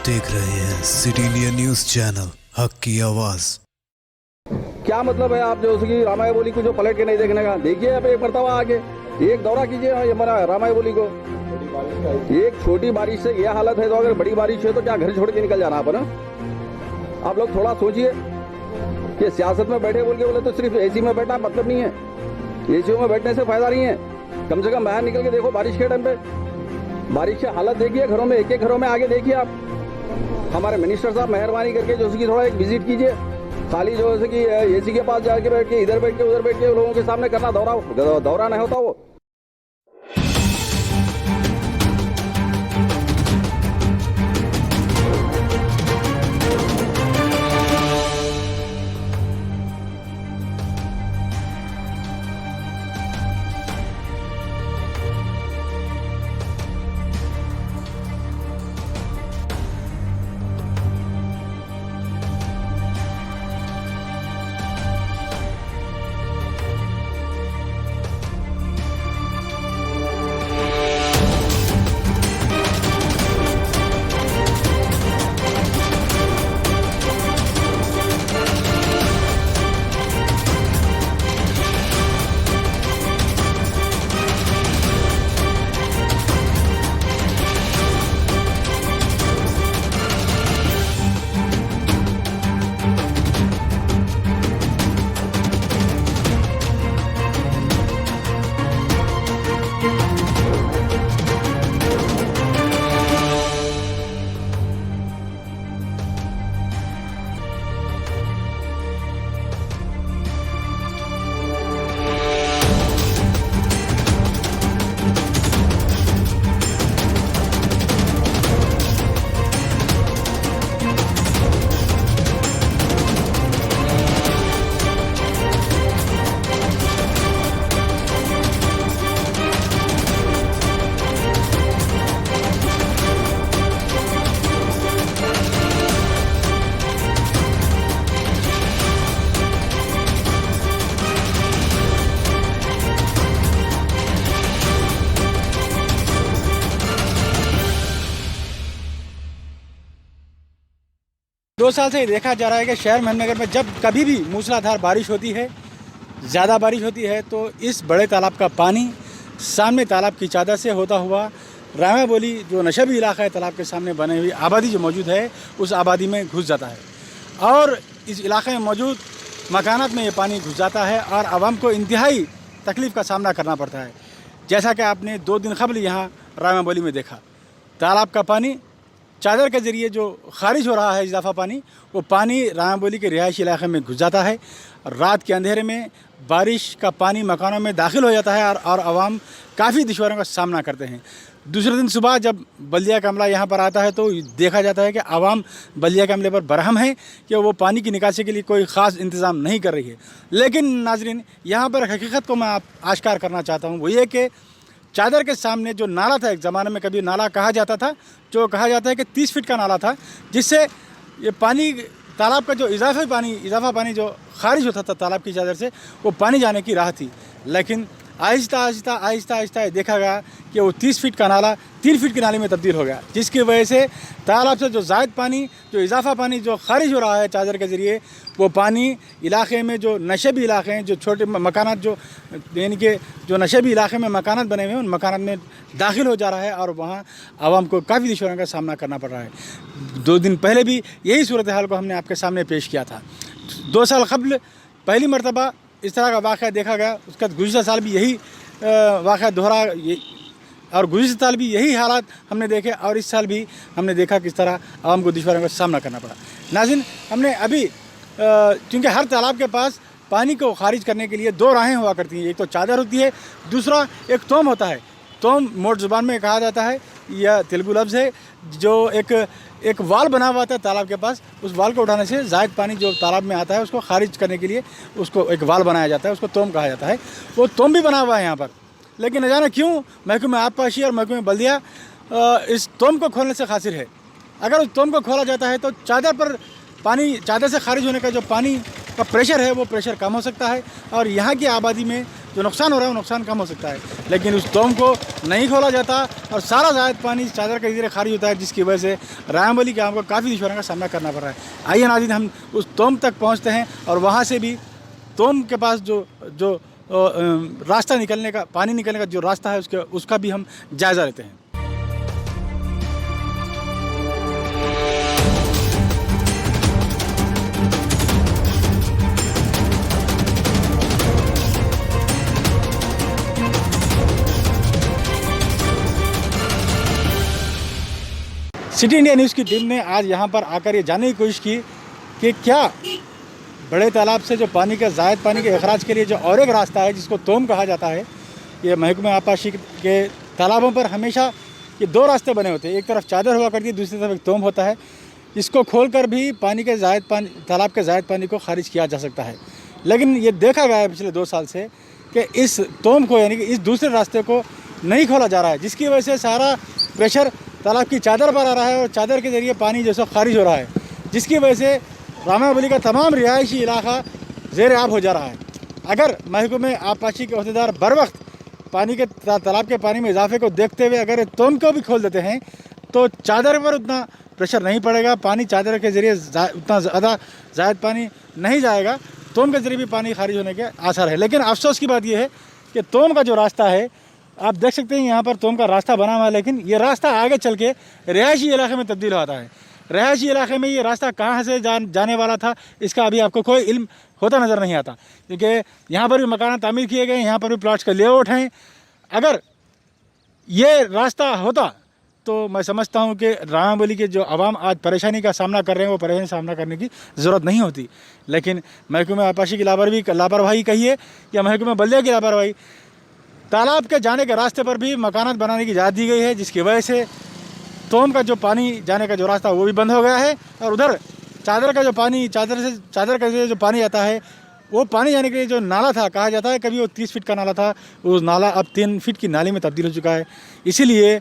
देख रहे हैं सिटी इंडिया न्यूज चैनल, हक की आवाज। क्या मतलब है आप जो उसकी रामाय बोली को जो पलट के नहीं देखने का? देखिए अब एक मरतबा आके एक दौरा कीजिए हमारा रामाय बोली को। एक छोटी बारिश से यह हालत है, तो अगर बड़ी बारिश है तो क्या घर छोड़ के निकल जाना आप ना? आप लोग थोड़ा सोचिए कि सियासत में बैठे बोल के बोले तो सिर्फ एसी में बैठना मतलब नहीं है। एसी में बैठने से फायदा नहीं है, कम से कम बाहर निकल के देखो बारिश के टाइम पे। बारिश की हालत देखिए घरों में, एक एक घरों में आगे देखिए आप। हमारे मिनिस्टर साहब मेहरबानी करके जो उसकी थोड़ा एक विजिट कीजिए, खाली जो है कि एसी के पास जाके बैठ के इधर बैठ के उधर बैठ के लोगों के सामने करना दौरा नहीं होता वो। दो साल से देखा जा रहा है कि शहर मेहमनगर में जब कभी भी मूसलाधार बारिश होती है, ज़्यादा बारिश होती है, तो इस बड़े तालाब का पानी सामने तालाब की चादर से होता हुआ रामा बोली जो नशेबी इलाका है, तालाब के सामने बने हुई आबादी जो मौजूद है उस आबादी में घुस जाता है और इस इलाके में मौजूद मकानात में ये पानी घुस जाता है और आवाम को इंतहाई तकलीफ़ का सामना करना पड़ता है। जैसा कि आपने 2 दिन कबल यहाँ रामा बोली में देखा, तालाब का पानी चादर के ज़रिए जो खारिज हो रहा है इजाफा पानी, वो पानी रामा बोली के रिहायशी इलाके में घुस जाता है। रात के अंधेरे में बारिश का पानी मकानों में दाखिल हो जाता है और आवाम काफ़ी दुश्वारियों का सामना करते हैं। दूसरे दिन सुबह जब बल्दिया का अमला यहाँ पर आता है तो देखा जाता है कि आवाम बल्दिया के अमले पर बरहम है कि वो पानी की निकासी के लिए कोई ख़ास इंतज़ाम नहीं कर रही है। लेकिन नाजरीन, यहाँ पर हकीकत को मैं आप आश्कार करना चाहता हूँ, वो ये कि चादर के सामने जो नाला था, एक ज़माने में कभी नाला कहा जाता था, जो कहा जाता है कि 30 फीट का नाला था, जिससे ये पानी तालाब का जो इजाफा पानी जो खारिज होता था तालाब की चादर से, वो पानी जाने की राह थी। लेकिन आहिस्ता देखा गया कि वो 30 फीट का नाला 3 फीट के नाले में तब्दील हो गया, जिसकी वजह से तालाब से जो ज़ायद पानी, जो इजाफा पानी जो खारिज हो रहा है चादर के ज़रिए, वो पानी इलाके में जो नशेबी इलाके हैं, जो छोटे मकानात जो यानी कि जो नशेबी इलाके में मकानात बने हुए हैं, उन मकानात में दाखिल हो जा रहा है और वहाँ आवाम को काफ़ी दुश्वारियों का सामना करना पड़ रहा है। 2 दिन पहले भी यही सूरत हाल को हमने आपके सामने पेश किया था। 2 साल कबल पहली मरतबा इस तरह का वाक़या देखा गया, उसका गुज़िश्ता साल भी यही वाक़या दोहरा और गुज़िश्ता साल भी यही हालात हमने देखे और इस साल भी हमने देखा किस तरह आवाम को दुश्वारियों का सामना करना पड़ा। नाज़रीन, हमने अभी क्योंकि हर तालाब के पास पानी को खारिज करने के लिए 2 राहें हुआ करती हैं, एक तो चादर होती है, दूसरा एक तोम होता है। तोम मोट ज़ुबान में कहा जाता है, यह तेलुगु लफ्ज़ है, जो एक वाल बना हुआ था तालाब के पास, उस वाल को उठाने से ज़ायद पानी जो तालाब में आता है उसको खारिज करने के लिए उसको एक वाल बनाया जाता है, उसको तोम कहा जाता है। वो तोम भी बना हुआ है यहाँ पर, लेकिन न जाने क्यों महकमे आबपाशी और महकमे बल्दिया इस तोम को खोलने से कासिर है। अगर उस तोम को खोला जाता है तो चादर से खारिज होने का जो पानी का प्रेशर है वो प्रेशर कम हो सकता है और यहाँ की आबादी में जो नुकसान हो रहा है वो नुकसान कम हो सकता है। लेकिन उस तोम को नहीं खोला जाता और सारा ज़ायद पानी चादर के ज़रिए खारिज होता है, जिसकी वजह से रामायबली के आवाम को काफ़ी दुश्वारियों का सामना करना पड़ रहा है। आइए नाज़रीन, हम उस तोम तक पहुँचते हैं और वहाँ से भी तोम के पास जो रास्ता निकलने का, पानी निकलने का जो रास्ता है उसका भी हम जायज़ा लेते हैं। सिटी इंडिया न्यूज़ की टीम ने आज यहाँ पर आकर ये जानने की कोशिश की कि क्या बड़े तालाब से जो पानी का ज़ायद पानी के अखराज के लिए जो और एक रास्ता है जिसको तोम कहा जाता है, ये महकमे आबपाशी के तालाबों पर हमेशा ये दो रास्ते बने होते हैं। एक तरफ चादर हुआ करती है, दूसरी तरफ एक तोम होता है। इसको खोलकर भी पानी के ज़ायद पानी, तालाब के ज़ायद पानी को खारिज किया जा सकता है। लेकिन ये देखा गया है पिछले 2 साल से कि इस तोम को, यानी कि इस दूसरे रास्ते को नहीं खोला जा रहा है, जिसकी वजह से सारा प्रेशर तालाब की चादर पर आ रहा है और चादर के ज़रिए पानी जो सो खारिज हो रहा है, जिसकी वजह से रामायबली का तमाम रिहायशी इलाका ज़ेर आब हो जा रहा है। अगर महकमे आबपाशी के अहदेदार बर वक्त पानी के तालाब के पानी में इजाफे को देखते हुए अगर तोम को भी खोल देते हैं तो चादर पर उतना प्रेशर नहीं पड़ेगा, पानी चादर के ज़रिए उतना ज़्यादा ज़ायद पानी नहीं जाएगा, तोम के ज़रिए भी पानी खारिज होने के आसार है। लेकिन अफसोस की बात यह है कि तोम का जो रास्ता है, आप देख सकते हैं यहाँ पर तोम का रास्ता बना हुआ है, लेकिन ये रास्ता आगे चल के रिहायशी इलाके में तब्दील होता है। रिहायशी इलाके में ये रास्ता कहाँ से जाने वाला था, इसका अभी आपको कोई इल्म होता नज़र नहीं आता, क्योंकि यहाँ पर भी मकान तामीर किए गए, यहाँ पर भी प्लाट्स का लेआउट हैं। अगर ये रास्ता होता तो मैं समझता हूँ कि रामायबली के जो आवाम आज परेशानी का सामना कर रहे हैं, वो परेशानी सामना करने की ज़रूरत नहीं होती। लेकिन महकमे आबपाशी की लापरवाही कहिए या महकमे बल्दिया की लापरवाही, तालाब के जाने के रास्ते पर भी मकानात बनाने की इजाज़त दी गई है, जिसकी वजह से तोम का जो पानी जाने का जो रास्ता वो भी बंद हो गया है। और उधर चादर का जो पानी, चादर का जो पानी आता है, वो पानी जाने के लिए जो नाला था, कहा जाता है कभी वो 30 फीट का नाला था, वो नाला अब 3 फीट की नाली में तब्दील हो चुका है। इसीलिए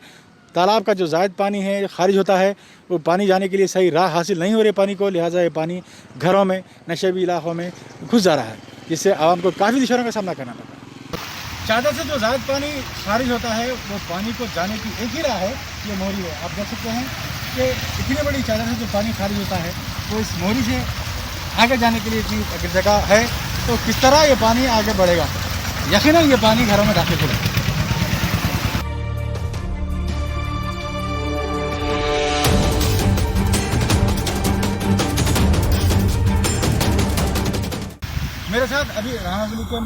तालाब का जो ज़ायद पानी है खारिज होता है, वो पानी जाने के लिए सही राह हासिल नहीं हो रही पानी को, लिहाजा ये पानी घरों में, नशेबी इलाकों में घुस जा रहा है, जिससे आवाम को काफ़ी दुश्वारियों का सामना करना पड़ता है। चादर से जो ज़ायद पानी खारिज होता है, वो पानी को जाने की एक ही राह है, ये मोरी है। आप देख सकते हैं कि इतनी बड़ी चादर से जो पानी खारिज होता है, वो इस मोरी से आगे जाने के लिए इतनी जगह है, तो किस तरह ये पानी आगे बढ़ेगा। यकीनन ये पानी घरों में दाखिल होगा। मेरे साथ अभी रामायबली के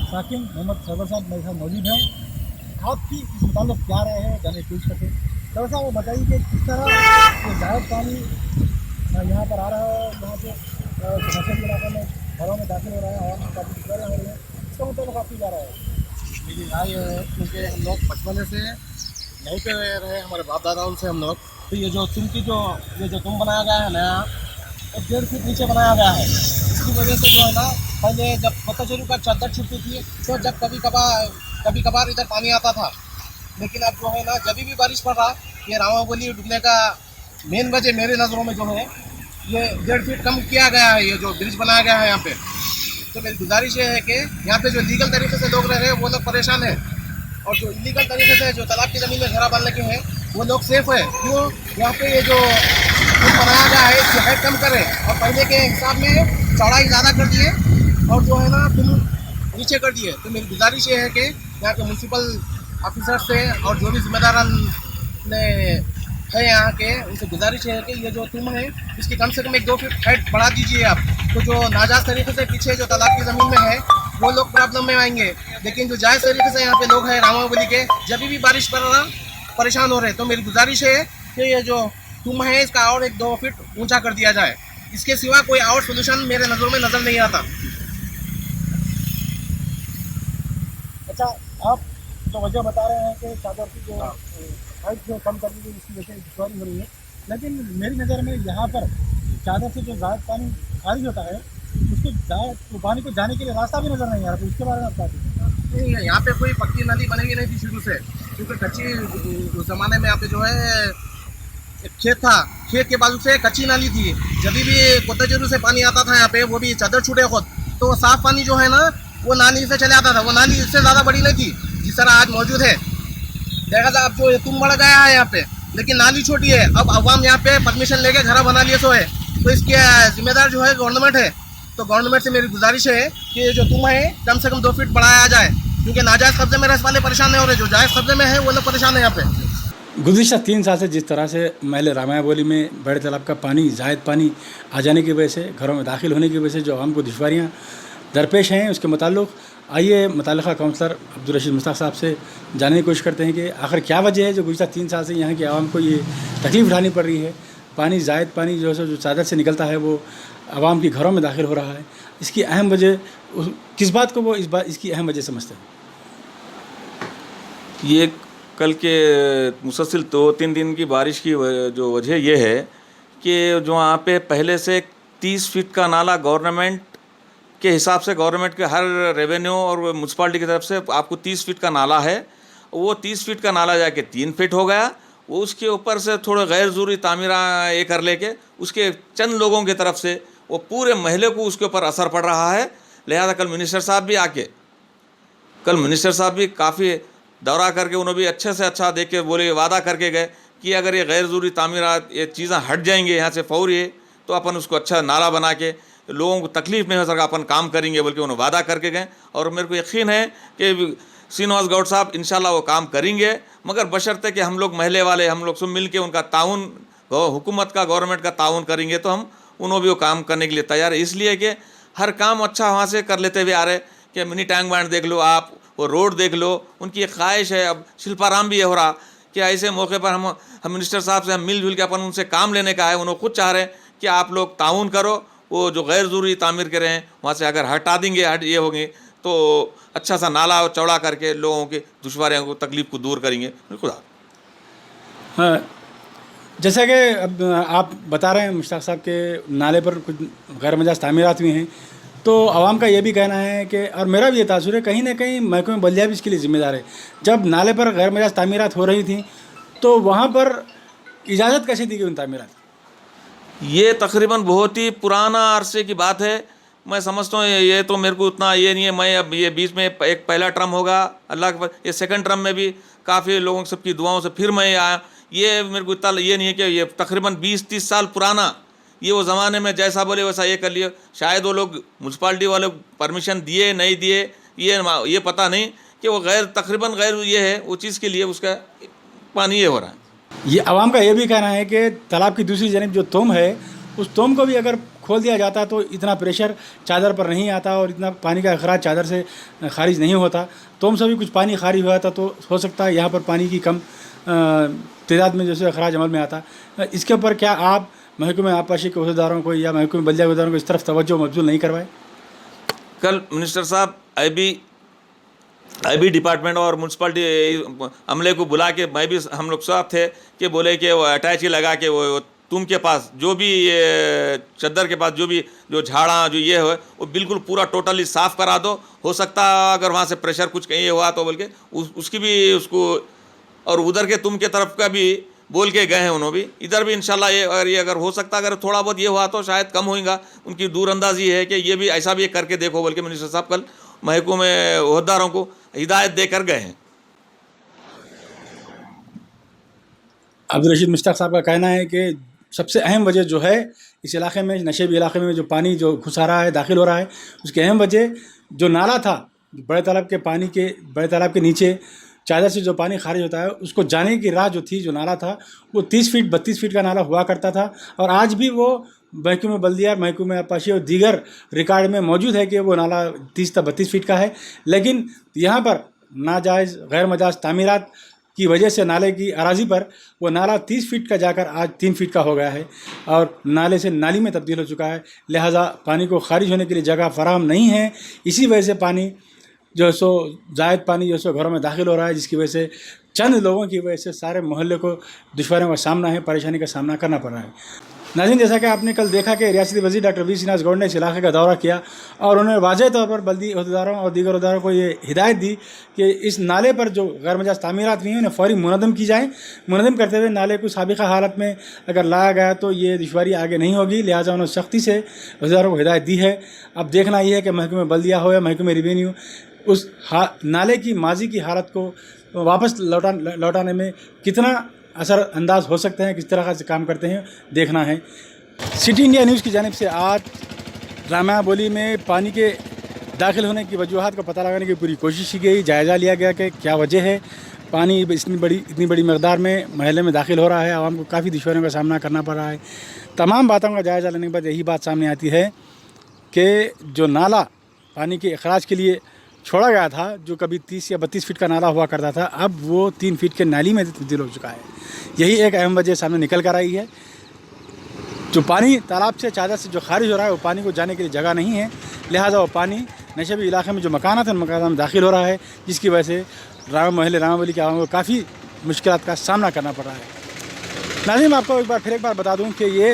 साकिन मोहम्मद सरवर साहब मेरे साथ मौजूद हैं। आपकी इस मुताबिक क्या राय है, जाने की कोशिश करते हैं। सरवर साहब, वो बताइए कि किस तरह ये ज़ायद पानी यहाँ पर आ रहा है, यहाँ से नशे के इलाकों में घरों में दाखिल हो रहा है, आवाम में काफ़ी दिक्कतें हो रही हैं, इसका मतलब आपकी क्या राय है? मेरी राय है, क्योंकि हम लोग बचपन से यहीं पे रहे, हमारे बाप दादाओं से हम लोग, तो ये जो तुम बनाया गया है नया, 1.5 फीट नीचे बनाया गया है। इसकी वजह से जो है ना, पहले जब पत्थर का चादर छूटती थी तो जब कभी कभार इधर पानी आता था, लेकिन अब जो है ना, जब भी बारिश पड़ रहा, ये रामायबली डूबने का मेन वजह मेरे नज़रों में जो है, ये 1.5 फीट कम किया गया है, ये जो ब्रिज बनाया गया है यहाँ पे। तो मेरी गुजारिश ये है कि यहाँ पे जो लीगल तरीके से लोग रह रहे हैं वो लोग परेशान हैं, और जो इलीगल तरीके से जो तालाब की ज़मीन में घरा बांधने के हैं वो लोग सेफ है। क्यों? यहाँ पे ये जो बनाया गया है इसकी हाइट कम करें, और पहले के हिसाब में चौड़ाई ज़्यादा कर दिए और जो है ना तुम नीचे कर दिए। तो मेरी गुजारिश ये है कि यहाँ के म्यूनसिपल ऑफिसर से और जो भी जिम्मेदार ने है यहाँ के, उनसे गुजारिश है कि ये जो तुम है इसकी कम से कम 1-2 फीट हाइट बढ़ा दीजिए आप, तो जो नाजायज़ तरीके से पीछे जो तालाब की ज़मीन में है वो लोग प्रॉब्लम में आएंगे। लेकिन जो जायज़ तरीके से यहाँ पे लोग हैं रामायबली के, जब भी बारिश पड़ रहा परेशान हो रहे, तो मेरी गुजारिश है कि ये जो तुम है इसका और 1-2 फीट ऊंचा कर दिया जाए। इसके सिवा कोई और सोल्यूशन मेरे नज़रों में नज़र नहीं आता। अच्छा, आप जो वजह बता रहे हैं कि चादर की जो हाइट जो कम करने की इसकी वजह से दुश्वारी हो रही है, लेकिन मेरी नज़र में यहाँ पर चादर से जो ज़ायद पानी खारिज होता है, उसको पानी को जाने के लिए रास्ता भी नज़र नहीं आ रहा, तो उसके बारे में आप क्या कहते हैं? यहाँ पे कोई पक्की नदी बनी नहीं थी शुरू से, क्योंकि कच्ची उस ज़माने में यहाँ पे जो है एक खेत था, खेत के बाजू से कच्ची नाली थी। जब भी कोतजरू से पानी आता था यहाँ पे, वो भी चादर छूटे खुद, तो साफ पानी जो है ना वो नाली से चले आता था। वो नाली इससे ज़्यादा बड़ी नहीं थी जिस तरह आज मौजूद है। देखा था अब जो तुम बढ़ गया है यहाँ पे, लेकिन नाली छोटी है। अब अवाम यहाँ पे परमिशन लेके घर बना लिए सो है, तो इसके जिम्मेदार जो है गवर्नमेंट है। तो गवर्नमेंट से मेरी गुजारिश है कि जो तुम है कम से कम 2 फीट बढ़ाया जाए, क्योंकि नाजायज़ कब्जे में रहने वाले परेशान नहीं हो रहे, जो जायज़ कब्जे में है वो लोग परेशान है यहाँ पे। गुज़िश्ता 3 साल से जिस तरह से महल रामाया बोली में बड़े तालाब का पानी जायद पानी आ जाने की वजह से, घरों में दाखिल होने की वजह से जो आवाम को दुश्वारियाँ दरपेश हैं, उसके मुताल्लिक़ आइए मुतल्लिक़ा काउंसलर अब्दुल रशीद मुश्ताक साहब से जानने की कोशिश करते हैं कि आखिर क्या वजह है जो गुज़िश्ता 3 साल से यहाँ की आवाम को ये तकलीफ़ उठानी पड़ रही है। पानी जायद पानी जो है जो चादर से निकलता है वो आवाम के घरों में दाखिल हो रहा है। इसकी अहम वजह किस बात को वो इसकी अहम वजह समझते हैं? ये कल के मुसलसिल 2-3 दिन की बारिश की जो वजह ये है कि जो वहाँ पे पहले से 30 फीट का नाला गवर्नमेंट के हिसाब से, गवर्नमेंट के हर रेवेन्यू और म्यूनसिपालिटी की तरफ से आपको 30 फीट का नाला है, वो 30 फीट का नाला जाके 3 फीट हो गया। वो उसके ऊपर से थोड़े गैर ज़रूरी तामीरा ये कर लेके उसके चंद लोगों की तरफ से वो पूरे महल्ले को उसके ऊपर असर पड़ रहा है। लिहाजा कल मिनिस्टर साहब भी काफ़ी दौरा करके उन्होंने भी अच्छे से अच्छा देख के बोले, वादा करके गए कि अगर ये गैर ज़रूरी तामीरात ये चीज़ें हट जाएंगे यहाँ से फौरी तो अपन उसको अच्छा नाला बना के लोगों को तकलीफ़ नहीं हो सका अपन काम करेंगे, बल्कि उन्होंने वादा करके गए। और मेरे को यकीन है कि श्रीनिवास गौड़ साहब इंशाल्लाह वो काम करेंगे, मगर बशर्ते कि हम लोग महल्ले वाले हम लोग सब मिल के उनका ताउन, हुकूमत का, गवर्नमेंट का ताउन करेंगे तो हम उन्होंने भी वो काम करने के लिए तैयार है। इसलिए कि हर काम अच्छा वहाँ से कर लेते हुए आ रहे कि मिनी टैंक बैंड देख लो आप, वो रोड देख लो, उनकी एक ख्वाहिश है। अब शिल्पाराम भी ये हो रहा कि ऐसे मौके पर हम मिनिस्टर साहब से हम मिलजुल के अपन उनसे काम लेने का है। उन्होंने खुद चाह रहे हैं कि आप लोग ताउन करो, वो जो गैर ज़रूरी तामीर के रहे हैं वहाँ से अगर हटा देंगे, ये होंगे तो अच्छा सा नाला चौड़ा करके लोगों की दुश्वारियों को, तकलीफ़ को दूर करेंगे। बिल्कुल। हाँ, जैसा कि अब आप बता रहे हैं मुश्ताक साहब के नाले पर कुछ गैर मजाज तामीरात हुई हैं, तो आवाम का ये भी कहना है कि, और मेरा भी ये तासुर है, कहीं ना कहीं महकमे बल्दिया भी इसके लिए ज़िम्मेदार है। जब नाले पर गैर मजाज तामीरात हो रही थी तो वहाँ पर इजाज़त कैसे दी गई उन तामीरात? ये तकरीबन बहुत ही पुराना अरसे की बात है। मैं समझता हूँ ये तो मेरे को उतना ये नहीं है। मैं अब ये बीच में एक पहला टर्म होगा अल्लाह के, ये सेकंड टर्म में भी काफ़ी लोगों सबकी दुआओं से फिर मैं आया। ये मेरे को इतना ये नहीं है कि ये तकरीबन 20-30 साल पुराना, ये वो ज़माने में जैसा बोले वैसा ये कर लिया। शायद वो लोग म्यूनसिपाल्टी वाले परमिशन दिए नहीं दिए ये पता नहीं, कि वो तकरीबन गैर ये है वो चीज़ के लिए उसका पानी ये हो रहा है। ये आवाम का ये भी कहना है कि तालाब की दूसरी जानब जो तोम है, उस तोम को भी अगर खोल दिया जाता तो इतना प्रेशर चादर पर नहीं आता और इतना पानी का अखराज चादर से खारिज नहीं होता। तोम से भी कुछ पानी खारिज हुआ था तो हो सकता है यहाँ पर पानी की कम तादाद में जैसे अखराज अमल में आता। इसके ऊपर क्या आप महकमे आबपाशी के अहदेदारों को या महकमे बल्दिया के अहदेदारों को इस तरफ तवज्जो मबज़ूल नहीं करवाए? कल मिनिस्टर साहब आई बी डिपार्टमेंट और म्यूनसिपाल्टी अमले को बुला के, मैं भी हम लोग साथ थे, कि बोले कि वो अटैची लगा के वो तुम के पास जो भी ये चद्दर के पास जो झाड़ा जो ये हो वो बिल्कुल पूरा टोटली साफ़ करा दो। हो सकता अगर वहाँ से प्रेशर कुछ कहीं हुआ तो बोल के उसकी भी उसको, और उधर के तुम के तरफ का भी बोल के गए हैं उन्होंने भी। इधर भी इंशाल्लाह ये अगर हो सकता, अगर थोड़ा बहुत ये हुआ तो शायद कम होगा। उनकी दूरअंदाजी है कि ये भी ऐसा भी करके देखो बोल के मिनिस्टर साहब कल महकमे ओहदेदारों को हिदायत देकर गए हैं। अब्दुल रशीद मुश्ताक साहब का कहना है कि सबसे अहम वजह जो है इस इलाके में, नशेबी इलाके में जो पानी जो घुस आ रहा है, दाखिल हो रहा है, उसकी अहम वजह जो नाला था, बड़े तालाब के नीचे चादर से जो पानी खारिज होता है उसको जाने की राह जो थी, जो नाला था वो 30 फीट 32 फीट का नाला हुआ करता था। और आज भी वो महकमे बल्दिया, महकमे आबपाशी और दीगर रिकॉर्ड में मौजूद है कि वो नाला 30-32 फीट का है। लेकिन यहाँ पर नाजायज़ गैर मजाज तामीरात की वजह से नाले की अराजी पर वो नाला 30 फीट का जाकर आज 3 फीट का हो गया है और नाले से नाली में तब्दील हो चुका है। लिहाजा पानी को खारिज होने के लिए जगह फराहम नहीं है। इसी वजह से पानी जो सो जायद पानी जो सो घरों में दाखिल हो रहा है, जिसकी वजह से चंद लोगों की वजह से सारे मोहल्ले को दुश्वारियों का सामना है, परेशानी का सामना करना पड़ रहा है। नाज़रीन, जैसा कि आपने कल देखा कि रियासती वज़ीर डॉक्टर वी श्रीनिवास गौड़ ने इस इलाके का दौरा किया और उन्होंने वाज़ेह तौर पर बल्दी अहदेदारों और दीगर अहदेदारों को ये हिदायत दी कि इस नाले पर जो गैर मजाज तामीरात हुई हैं उन्हें फ़ौरी मुनज़्ज़म की जाए। मुनज़्ज़म करते हुए नाले को साबिक़ा हालत में अगर लाया गया तो ये दुश्वारी आगे नहीं होगी, लिहाजा उन्होंने सख्ती से अहदेदारों को हिदायत दी है। अब देखना ये है कि महकमे बल्दिया हो या महकमे रेवेन्यू उस नाले की माजी की हालत को वापस लौटाने में कितना असरअंदाज हो सकते हैं, किस तरह से काम करते हैं, देखना है। सिटी इंडिया न्यूज़ की जानिब से आज रामाया बोली में पानी के दाखिल होने की वजूहात को पता लगाने की पूरी कोशिश की गई। जायज़ा लिया गया कि क्या वजह है, पानी इतनी बड़ी मकदार में महल्ले में दाखिल हो रहा है, आवाम को काफ़ी दुश्वारियों का सामना करना पड़ रहा है। तमाम बातों का जायज़ा लेने के बाद यही बात सामने आती है कि जो नाला पानी के अखराज के लिए छोड़ा गया था, जो कभी 30 या 32 फीट का नाला हुआ करता था, अब वो 3 फीट के नाली में तब्दील हो चुका है। यही एक अहम वजह सामने निकल कर आई है। जो पानी तालाब से चादर से जो खारिज हो रहा है वो पानी को जाने के लिए जगह नहीं है, लिहाजा वो पानी नशेबी इलाके में जो मकानात हैं उन मकानात में दाखिल हो रहा है, जिसकी वजह से रामावली के आवाम को काफ़ी मुश्किलात का सामना करना पड़ रहा है। नाज़रीन, आपको फिर एक बार बता दूँ कि ये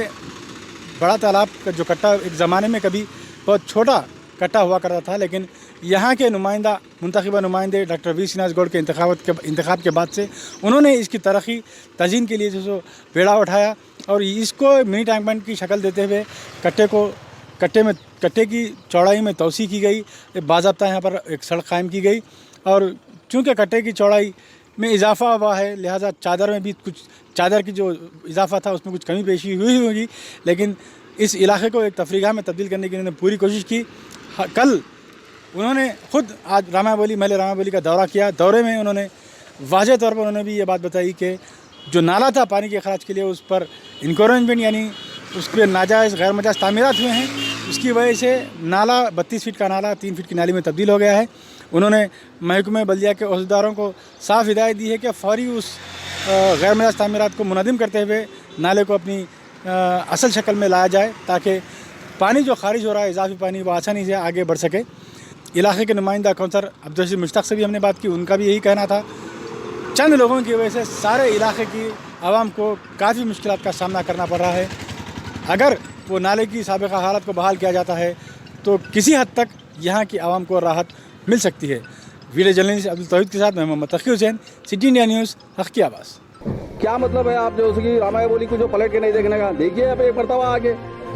बड़ा तालाब का जो कट्टा एक ज़माने में कभी बहुत छोटा कट्टा हुआ करता था, लेकिन यहाँ के मुंतखबा नुमाइंदे डॉक्टर वी श्रीनिवास गौड़ के इंतखाब के बाद से उन्होंने इसकी तरक्की तज़ीन के लिए जो बेड़ा उठाया और इसको मिनी टैंक बैंड की शक्ल देते हुए कट्टे की चौड़ाई में तोसी की गई, बाज़ाब्ता यहाँ पर एक सड़क कायम की गई और चूँकि कट्टे की चौड़ाई में इजाफा हुआ है, लिहाजा चादर में भी कुछ चादर की जो इजाफा था उसमें कुछ कमी पेशी हुई होगी, लेकिन इस इलाके को एक तफरीगाह में तब्दील करने की उन्होंने पूरी कोशिश की। कल उन्होंने खुद आज महल रामाबोली का दौरा किया। दौरे में उन्होंने वाज़ेह तौर पर उन्होंने भी ये बात बताई कि जो नाला था पानी के अखराज के लिए उस पर इंक्रोचमेंट यानी उस पर नाजायज़ गैर मजाज तामीरात हुए हैं, उसकी वजह से नाला 32 फीट का नाला 3 फीट की नाली में तब्दील हो गया है। उन्होंने महकमे बल्दिया के अहदेदारों को साफ हिदायत दी है कि फ़ौरी उस गैर मजाज तामीरात को मुनज़्ज़म करते हुए नाले को अपनी असल शक्ल में लाया जाए ताकि पानी जो खारिज हो रहा है इजाफी पानी वो आसानी से आगे बढ़ सके। इलाके के नुमाइंदा काउंसलर अब्दुल रशीद मुश्ताक से भी हमने बात की, उनका भी यही कहना था। चंद लोगों की वजह से सारे इलाके की आवाम को काफ़ी मुश्किलात का सामना करना पड़ रहा है। अगर वो नाले की साबिक़ा हालत को बहाल किया जाता है तो किसी हद तक यहाँ की आवाम को राहत मिल सकती है। वीडियो जर्नलिस्ट अब्दुल तौहीद के साथ मैं मोहम्मद तकी हुसैन, सिटी इंडिया न्यूज़, हक़ की आवाज़। क्या मतलब है आप जो उसकी रामाया बोली को जो पलट के नहीं देखने का? देखिए अब एक मरतबा आके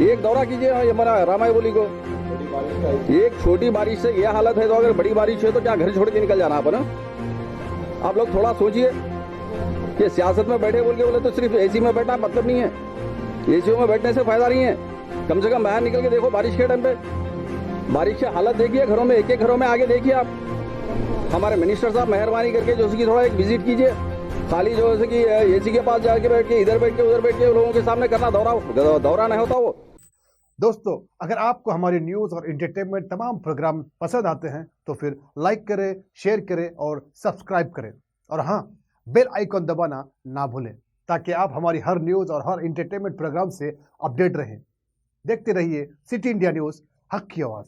एक दौरा कीजिए हमारा रामाया बोली को। एक छोटी बारिश से यह हालत है तो अगर बड़ी बारिश है तो क्या घर छोड़ के निकल जाना अपन? आप लोग थोड़ा सोचिए कि सियासत में बैठे बोले तो सिर्फ एसी में बैठना मतलब नहीं है, एसीओ में बैठने से फायदा नहीं है। कम से कम बाहर निकल के देखो बारिश के टाइम पे, बारिश की हालत देखिए घरों में, एक घरों में आगे देखिए आप। हमारे मिनिस्टर साहब मेहरबानी करके जो उसकी थोड़ा एक विजिट कीजिए, खाली जो है कि एसी के पास जाके बैठ के इधर बैठ के उधर बैठ के लोगों के सामने करना दौरा नहीं होता वो। दोस्तों, अगर आपको हमारी न्यूज़ और एंटरटेनमेंट तमाम प्रोग्राम पसंद आते हैं तो फिर लाइक करें, शेयर करें और सब्सक्राइब करें, और हाँ, बेल आइकॉन दबाना ना भूलें ताकि आप हमारी हर न्यूज़ और हर एंटरटेनमेंट प्रोग्राम से अपडेट रहें। देखते रहिए सिटी इंडिया न्यूज़, हक़ की आवाज़।